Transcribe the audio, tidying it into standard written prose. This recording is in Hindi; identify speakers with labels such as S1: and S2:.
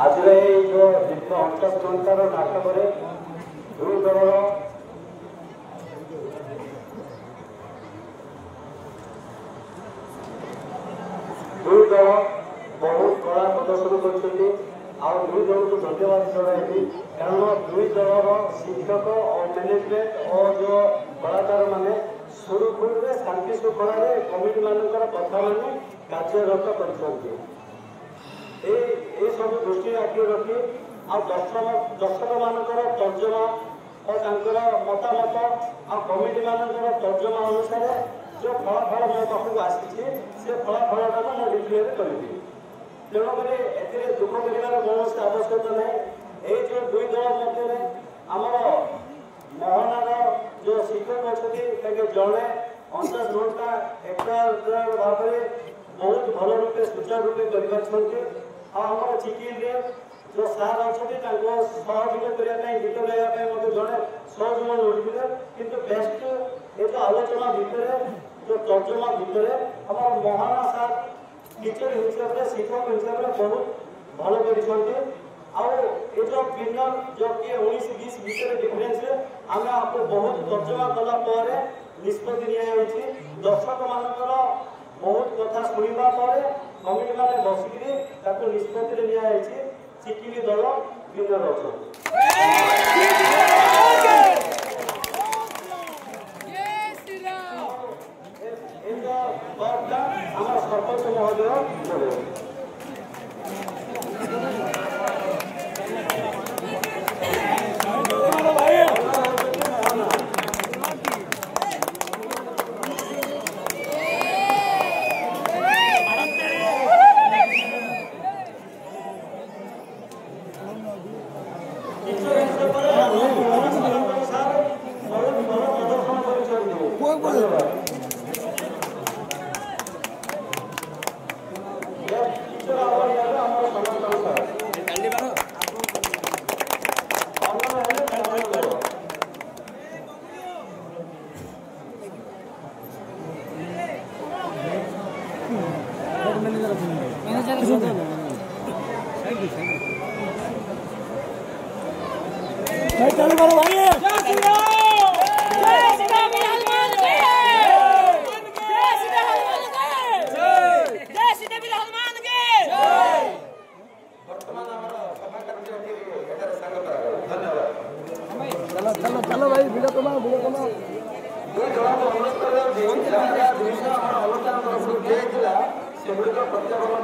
S1: आज जो दीर्घ 50 घंटार नाटक दुई दल बहुत कला प्रदर्शन कर दुई दल को धन्यवाद जनाई कारण दुई दलर शिक्षक और मैनेजमेंट और जो कलाकार मैंने सुरुखुरु में शांति श्रृंखला कमिटी मानकर कथा मानी कार्यरत कर सब दृष्टि आगे रखी दर्शक मानकर तर्जमा और मतामत आ कमिटी मानकर तर्जमा अनुसार जो फलाफल मो पाखक आसी से फलाफल टाक मुझे डिक्लेयर करी तेणुक दुख कर कौन आवश्यकता ना ये जो दुई दल मध्य आमर मोहनार जो शिक्षक अच्छा जड़े 50 घंटा एक भाव में बहुत भल रूपे सुचारू रूपे कर चिकित्सा जो सार अच्छा सहयोग करने गीत गाइबा जड़े सहयोग मिलते कि बेस्ट ये तो आलोचना भितर जो तर्जमा भितर आम महाना सार टीचर हिसाब से शिक्षक हिसाब से बहुत भल कर जो विनर जो कि 19-20 भितर डिफरेन्स आम आपको बहुत तर्जमा कलापर निष्पत्ति नि दर्शक मानकर बहुत कथा शुणा कमिटी मैंने बसिक निष्पत्ति नि चिकिली दल विनर अच्छा सरपंच महोदय चलो भाई वीडियो कमाओ ये जवाब अनुष्ठान आलोचना प्रत्यागमन